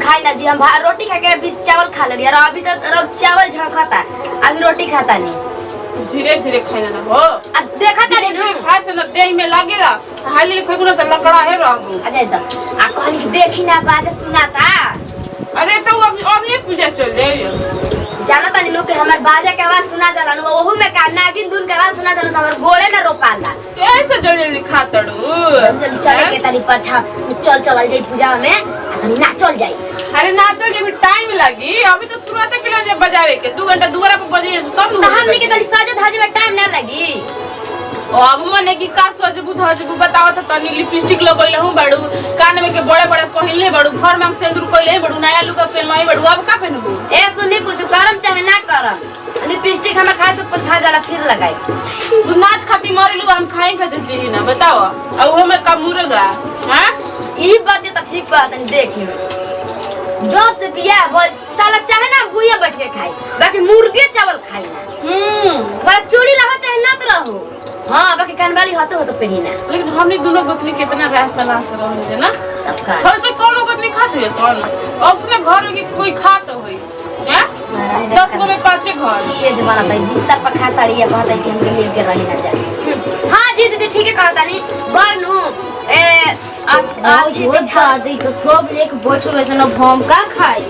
खाई ना जी, हम रोटी खा के अभी चावल खा ले, अभी तक चावल झोंकता, अभी रोटी खाता नहीं। धीरे धीरे खाना ना हो, देखा था नहीं खाए से ना देह में लागेला, हाली खाइबो ना त लकड़ा है रहू। अच्छा इधर आ कहली देखी ना बात सुना था। अरे तो अब ये पूजा चल जाए जाना था लोग के हमार बाजा के आवाज सुना जाला नु, ओहू में का नागिन धुन के आवाज सुना जाला, तो हमर गोड़े ना रोपाला। कैसे जल्दी खातड़ू जल्दी चले के तनी पाछा चल जाई पूजा में, तनी ना चल जाई। अरे नाचो के भी टाइम लगी, अभी तो शुरुआत के लिए बजावे के 2 घंटा दुआरा पर बजे तब न हमनी के तनी सजे धाजे में टाइम ना लगी। अब मने की का सजबू धजबू बताओ तो तनी लिपस्टिक लगइले हूं बड़ू, कान में के बड़े बड़े पहिनले बड़ू, घर में सिंदूर कइले बड़ू, नया लुगा पहनवाई बड़ू, अब का पहनबू? ए सुनी कुछ करम चाहे ना करम, लिपस्टिक हमें खाए तो पोछा जाला फिर लगाई। तू नाच खाती मरेलू, हम खाए खाते जी ना बताओ, अब वो में का मुर्गा हां ई बात तो ठीक बात है। देखियो जब से बियाह बोल साला चाहे ना भूया बैठ के खाई, बाकी मुर्गे चावल खाई ना। बस चूड़ी रहो चाहे ना रहो, हां बाकी कानवाली होतो तो पहनी ना। लेकिन हमनी दोनों गोतनी कितना रासला से रहे ना, तब का थोड़े कोनो गोतनी खाते है सन, अब उसमें घर होगी कोई खात होई हैं 10 गो में 5 घर ये जमाना भाई बिस्तर पर खाता रही है, कहता है कि हम मिल के रही ना जाए। हां जी दीदी ठीक है कहता नहीं बनू ए आज वो दादी तो सब लेके बैठो वैसे ना भम का खाई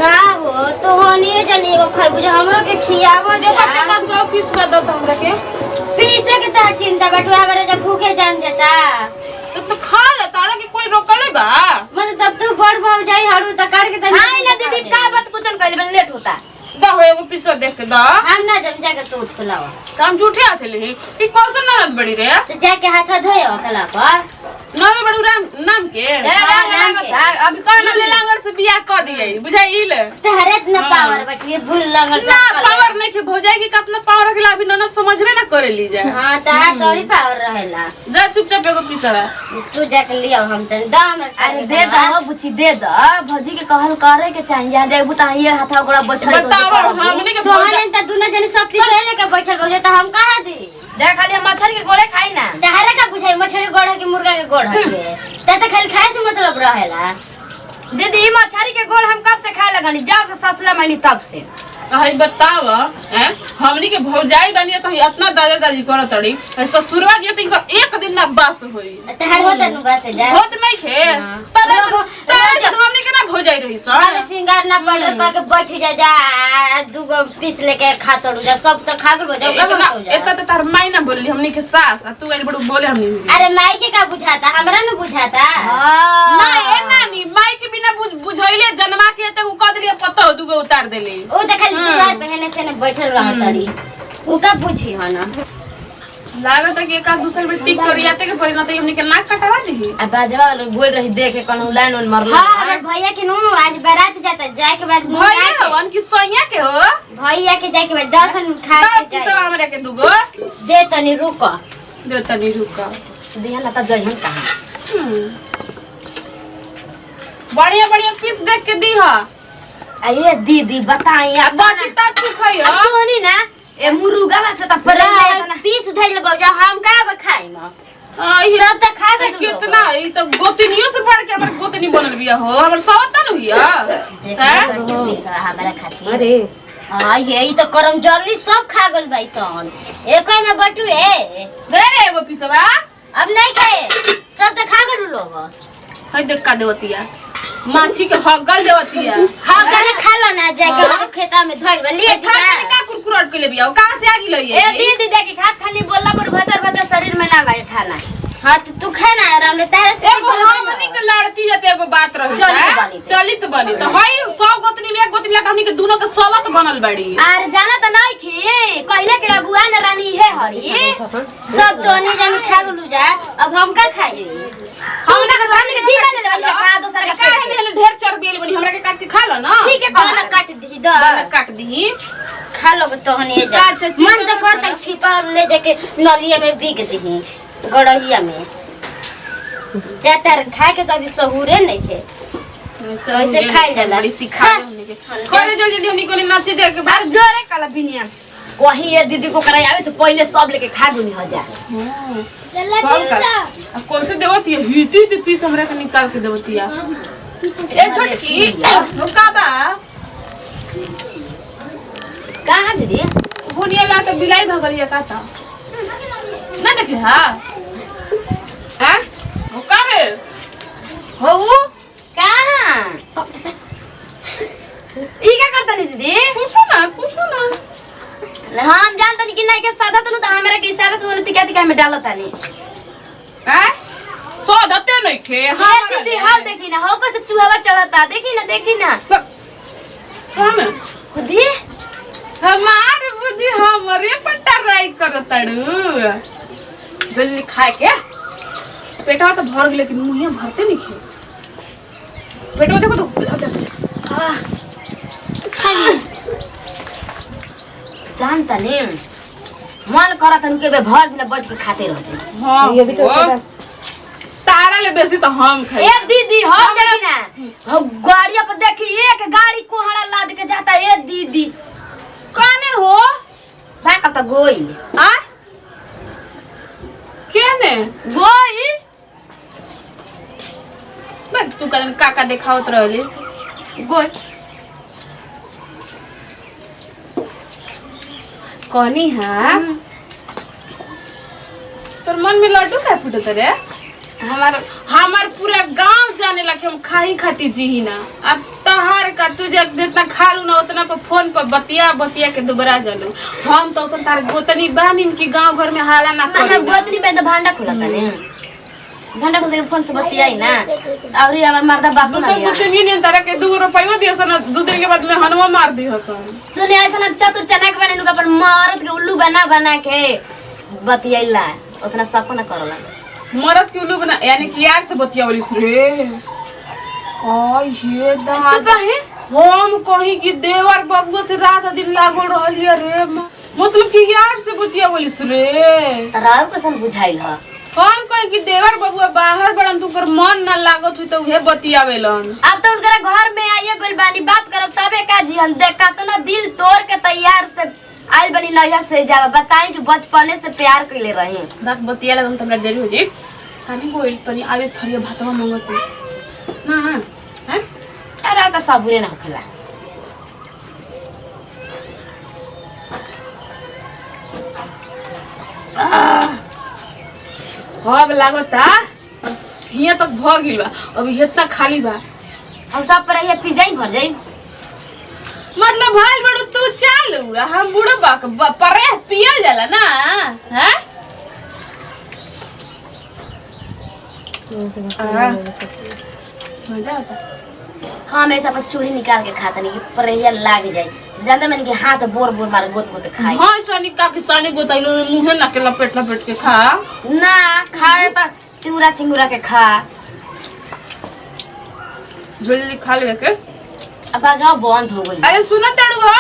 का हो तो होनी जनी को खाई बुझे हमरो के खियावो जो पत्ते काट के पीस कर दो हमरा के पीसे के त चिंता बटुआ हमरे जब भूखे जान जाता तो खा ले, तारा के कोई रोकले बा मतलब तब तू बड़ भाव जाई हरु त काट के त हां ना दीदी का बात कुछ कइले बन लेट होता दा हो एगो पीस देख के दा हम ना जब जाके तो उठ लावा काम झूठे आथे ले कि कौन ननद बड़ी रे तो जाके हाथ धोए कला पर ननद बड़ू नाम के अभी कौन ले लांगर से बियाह क दिए बुझाइल तहरे न पावर बटिए भूल लांगर ना पावर नहीं के भौजाई के कितना पावर रखला अभी ननद समझबे ना करे ली जा। हां तहार तोरी पावर रहेला, जा चुपचाप एगो पीसरा तू जाके लिया हम त दाम। अरे दे दो बुची दे दो, भौजी के कहल करे के चाहिए जा जाबू त ये हाथा गोड़ा बैठल हमनी के तो हने त दुना जने सब पीस लेके बैठल हो त हम कहा दी देख खाली हम मछली के गोड़े खाई ना, तहरा का बुझाई मछली गोड़ा के मुर्गा के गोड़ा के त खाली खाए से मतलब रहेला। दीदी मछली के गोड़ हम कब से खाए लगनी, जब ससुरा मैनी तब से हई बताव हैं हमनी के भौजाई बनिए तो इतना दादा-दादी करत तड़ी ससुरवा जे त इनका एक दिन ना बस होई तहर होत नु बस जा होत नहीं खे तर हमनी के ना भौजाई रही स अरे सिंगार ना पाउडर का के बैठ जा दूगो पीस लेके खातड़ जा सब त खा गल जा कब हो जा एता त तार माई ना बोलली हमनी के सास आ तू आइल बड़ू बोले हमनी। अरे माई के का बुझाता हमरा न बुझाता ना ए नानी माई के बिना बुझाइले जन्मा के त उ क देली पत्ता दूगो उतार देली ओ त खाली सिंगार पहने से न बैठल रहत तड़ी उ का बुझी ह ना लागत है कि एक दूसरे में टिक करियाते के परिणत हमनी के नाक कटवा दी। अब बाजवा बोल रही देखे कोनो लाइन उन मरलो। हां हमर भैया के नु आज बारात जाता जाए के बाद भैया हवन की सोनिया के हो भैया के जाए के बाद दर्शन खा के जाए हमरा के दुगो दे तनी रुको दिया ना त जइहन कहां बढ़िया बढ़िया पीस देख के दी ह अये दीदी बताई अब बाजी ता तू खाई ह सोनी ना ए मुर्गा में से त पर पीस उठाई लगो जा हम का अब खाई म सब त खा गए कितना ई तो गोतनियों से बढ़ के हमर गोतनी बनल बिया हो हमर सवता न हिया हैं हमरा खातिर। अरे हां ये तो करम जल्दी सब खा गल भाई सन एकै में बटू ए दे रे एगो पीसवा अब नहीं खाए सब त खा गल लोग हई देख का देवतिया माछी के हगल देवतिया हां गले खा लो ना जाके खेता में धइल ले खा का कुरकुराट के ले बिया कहां से आगी लई ए दीदी देखी खात खाली बोलला पर भचर भचर शरीर में ना लगे खाना। हां तू खाना आराम ले तारे से एगो हमनी के लड़ती जते एगो बात रही चलित बनी तो हई 100 गोतनी में एक गोतनी लगा हमनी के दोनों के सवत बनल बाड़ी। अरे जाना त नहीं खी पहले के अगुआन रानी है हरी सब तो नहीं जान खा गलू जा अब हम का खाई हम ना खाने के जीवा ले ले खा दोसर का काहे ने ढेर चर्बी बनी हमरा के काट के खा लो ना ठीक है कौन काट दी दो काट दी खा लो तो हनी जा मन तो करता छिपा ले जाके नलिया में बिक दी गड़हिया में जातर खा के तभी सहूरे नहीं थे वैसे खाई जाला बड़ी सिखा करे जल्दी हमनी को नाचे दे के बाद जोरे कला बिनिया कहीं ये दीदी को करावे से पहले सब लेके खा गुनी हो जा। चल अब कैसे देवती है हिती पीस हमरा के निकाल के देवती है। ए छोटकी वो का बा कहां दीदी भुनिया ला तो बिलाई भगलिया का था ना देखले हां हां वो का रे हो कहां ई क्या करता नी दीदी पूछो ना हम जानता नहीं कि नहीं के सादा तनु तो हमरा के इशारा से बोले तिका में डालता नहीं हैं सोदते नहीं खे हां दीदी हां देखी ना हो कैसे चूहा चढ़ता देखी ना हम खुदी हमार बुद्धि हमरे पट्टा राई करतड़ू जल्दी खाए के पेटवा तो भर गेल लेकिन मुंह भरते नहीं खे पेटवा देखो तो जानता नहीं मन करत उनके बे भर दिन बच के खाते रहते। हां ये भी तो तारा ले बेसी तो हम खाई ए दीदी हम देखी ना हम गाड़िया पर देखी एक गाड़ी कोहड़ा लाद के जाता ए दीदी कने हो भाई कब तक गोई आ केने गोई मैं तू कन काका देखावत रहली गोई कनी है तोर मन में लड्डू का फुटत रे हमार पूरा गांव जाने लगे हम खाही खाती जी ही ना अब तहार का तू जब जितना खा लू ना उतना पर फोन पर बतिया के दोबारा जालू हम तो उसन तार गोतनी बानिन की गांव घर में हाला ना करी हम गोतनी पे तो भांडा खुलता ने भांडा खोल के फोन से बतियाई ना और ये हमार मर्दा बासु ना कुछ भी नहीं तारा के 2 रुपया दियो सन 2 दिन के बाद में हनवा मार दी हसन सुने ऐसा ना चतुर चना के बने नुका पर मरद के उल्लू बना के बतियाइला उतना सको ना करला मरद के उल्लू बना यानी कि यार से बतियावलिस रे आ ये दादा हम कहीं की देवर बबुआ से रात दिन लागो रहलिए रे मतलब कि यार से बतियावलिस रे तराव कैसन बुझाइल ह हम कहीं की देवर बबुआ बाहर बड़न तुकर मन ना लागत हुई तो उहे बतियावेलन अब तो उनकरा घर में आइए गइल बानी बात करब तबे का जी हम देखा तो ना दिल तोड़ के तैयार से आइल बनी नैहर से जावा बताई कि बचपने से प्यार कइले रही बात बतियाला हम हमरा देरी हो जी कानी गोइल तनी आवे थरिया भातवा मंगत ना हैं अरे का सबुरे ना होखला अब लागता हिया तक भर गेल बा अभी इतना खाली बा हम सब पर ये पी जाई भर जाई मतलब भाई बड़ू तू चालू हम बूढ़ो बाक परे पियल जाला ना हैं मजा आता हम ऐसा पर चूड़ी निकाल के खाता नहीं कि परेहिया लाग जाए ज्यादा मैंने कि हाथ बोर मार गोत खाई हां सनी का के सनी गोताइलो मुंह ना के लपेट के खा ना खाए त चिंगुरा के खा जल्दी खा ले के अब आ जाओ बंद हो गई अरे सुन तड़ू हो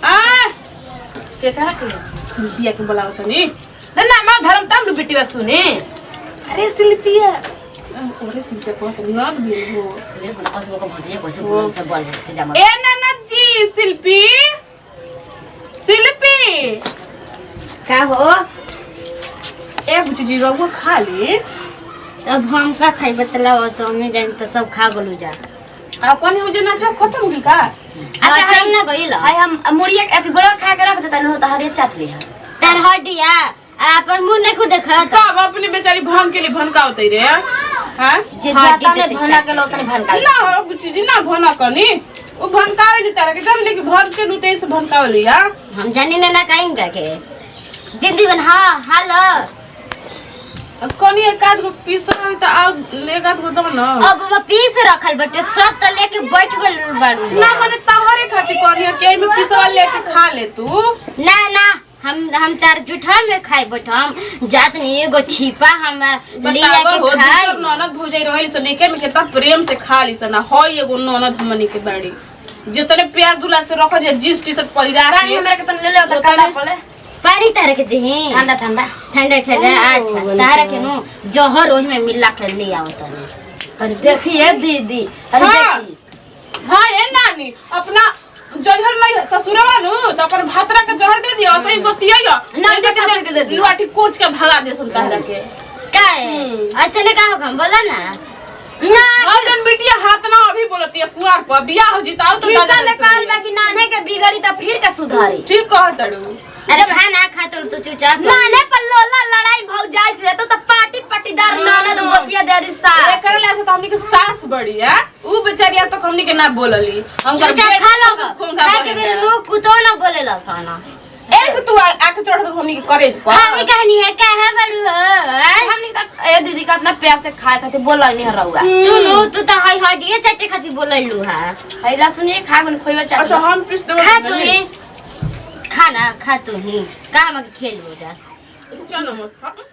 आ के करा के सिल्पिया के बुलाओ तनी ना मां धर्म तम बेटी सुने अरे सिल्पिया ओरे सिल्पिया को ना भी हो सुने सुना पास को भजिए कैसे बोल सब बोल के जमा ए ननद जी शिल्पी का हो ए बुची जी रहुआ खा ले तब हम का खाई बतलाओ तो हमें जान तो सब खा गलू जा आ कोनी हो जना छ खत्म हो का अच्छा हम ना गइल हाय हम मुड़िया के गोड़ा खा के रख देता न तो हरे चाट लिया तार हड्डिया अपन मुंह नहीं को देखा तब अपने बेचारी भन के लिए भनकावतै रे हां जे जाता ने भना के लोतन भनका ना हो बुची जी ना भना कनी ओ भनकावे दी तारा के जान ले कि भर के नुते से भनकावली हां हम जानी ना काइन का के दीदी बन हां हेलो अब कोनी एक आध को पीस रही त आ एक आध को दम न अब हम पीस रखल बटे सब त लेके बैठ गेल बाड़ू ना माने तहरे खाती कोनी के में पीसवा लेके खा ले तू ना हम तार जुठा में खाई बैठम जात नहीं एगो छिपा हम लिया के खाई ननद भौजाई रहली सन एके में कितना प्रेम से खा ली सन होय एगो ननद हमनी के बाड़ी जितने प्यार दुलार से रख जे जींस टी शर्ट पहिरा पानी हमरा के तन ले ले काला पड़े पानी तारे के देही ठंडा अच्छा तारे के नु जहर ओहि में मिला के ले आओ तने अरे देखिए दीदी अरे देखी हां ए नानी अपना जहर नहीं ससुरवा नु तो अपन भातरा के जहर दे दियो सही बतिया ना दे सास के दे दियो लुआटी कोच के भगा दे सुनता है के का है ऐसे ने का हम बोला ना ना हां बिटिया हाथ ना अभी बोलती है कुआर पर बियाह हो जिताओ तो दादा में काल बाकी नाने के बिगड़ी त फिर के सुधारी ठीक कह तड़ू अरे खाना खा तो चुपचाप नाने पर लोला लड़ाई भौ जाय से तो पार्टी पट्टीदार नाना तो गोतिया देरी सा एकर ले से तो हमनी के सास बड़ी है ऊ बेचारिया तो हमनी के ना बोलली हम चुपचाप खा लो खा के मेरे मुंह कुतो ना बोलेला साना ऐसे तू आके चढ़ तो हमनी के करेज पर हमें कहनी है काहे बड़ू हो हमनी तक ए दीदी का इतना प्यार से खाए खाते बोला नहीं रहुआ तू तो हाई हटिए चटे खाती बोललू है हैला सुनिए खा गन खोइबा चाट अच्छा हम पिस देबो खा तू ही खाना खा तू ही का हम खेल हो जा चलो मत